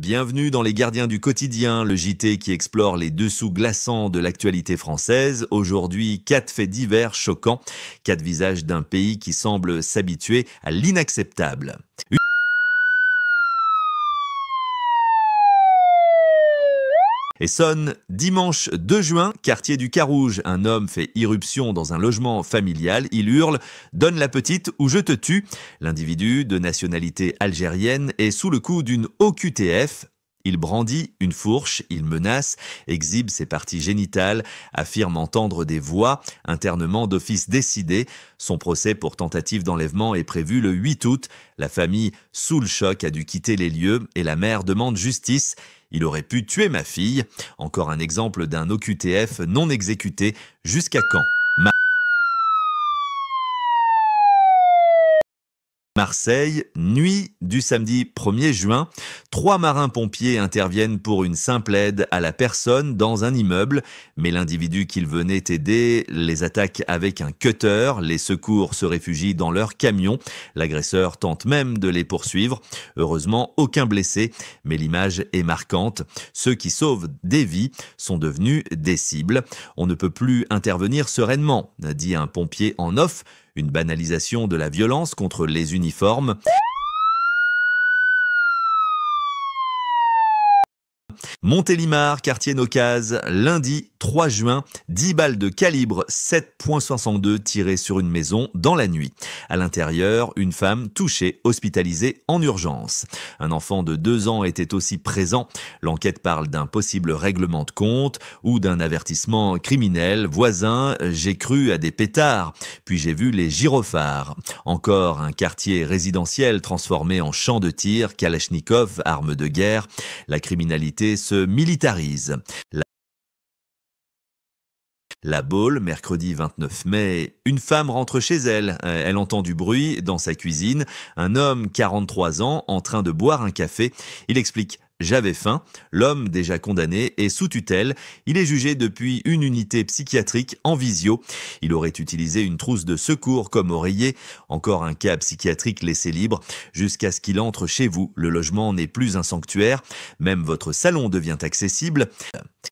Bienvenue dans Les Gardiens du quotidien, le JT qui explore les dessous glaçants de l'actualité française. Aujourd'hui, 4 faits divers choquants, 4 visages d'un pays qui semble s'habituer à l'inacceptable. Essonne, dimanche 2 juin, quartier du Carouge. Un homme fait irruption dans un logement familial. Il hurle « Donne la petite ou je te tue ». L'individu, de nationalité algérienne, est sous le coup d'une OQTF. Il brandit une fourche, il menace, exhibe ses parties génitales, affirme entendre des voix, internement d'office décidé. Son procès pour tentative d'enlèvement est prévu le 8 août. La famille, sous le choc, a dû quitter les lieux et la mère demande justice. Il aurait pu tuer ma fille. Encore un exemple d'un OQTF non exécuté. Jusqu'à quand ? Marseille, nuit du samedi 1er juin, 3 marins-pompiers interviennent pour une simple aide à la personne dans un immeuble, mais l'individu qu'ils venaient aider les attaque avec un cutter. Les secours se réfugient dans leur camion. L'agresseur tente même de les poursuivre. Heureusement, aucun blessé, mais l'image est marquante. Ceux qui sauvent des vies sont devenus des cibles. On ne peut plus intervenir sereinement, dit un pompier en off. Une banalisation de la violence contre les uniformes. Montélimar, quartier Naucase, lundi 3 juin, 10 balles de calibre 7.62 tirées sur une maison dans la nuit. À l'intérieur, une femme touchée, hospitalisée en urgence. Un enfant de 2 ans était aussi présent. L'enquête parle d'un possible règlement de compte ou d'un avertissement criminel. Voisin, j'ai cru à des pétards, puis j'ai vu les gyrophares. Encore un quartier résidentiel transformé en champ de tir, Kalachnikov, arme de guerre. La criminalité se militarise. La Baule, mercredi 29 mai, une femme rentre chez elle. Elle entend du bruit dans sa cuisine. Un homme, 43 ans, en train de boire un café. Il explique « J'avais faim ». L'homme, déjà condamné, est sous tutelle. Il est jugé depuis une unité psychiatrique en visio. Il aurait utilisé une trousse de secours comme oreiller. Encore un cas psychiatrique laissé libre jusqu'à ce qu'il entre chez vous. Le logement n'est plus un sanctuaire. Même votre salon devient accessible.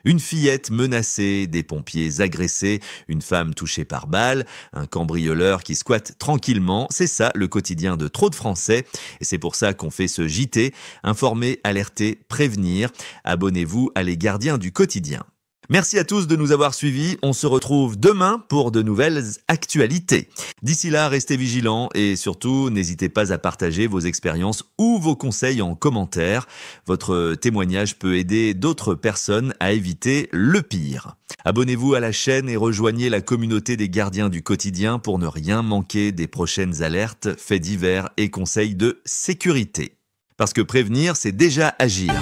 Une fillette menacée, des pompiers agressés, une femme touchée par balle, un cambrioleur qui squatte tranquillement. C'est ça le quotidien de trop de Français. Et c'est pour ça qu'on fait ce JT. Informer, alerter, prévenir. Abonnez-vous à Les Gardiens du quotidien. Merci à tous de nous avoir suivis. On se retrouve demain pour de nouvelles actualités. D'ici là, restez vigilants et surtout, n'hésitez pas à partager vos expériences ou vos conseils en commentaire. Votre témoignage peut aider d'autres personnes à éviter le pire. Abonnez-vous à la chaîne et rejoignez la communauté des Gardiens du quotidien pour ne rien manquer des prochaines alertes, faits divers et conseils de sécurité. Parce que prévenir, c'est déjà agir.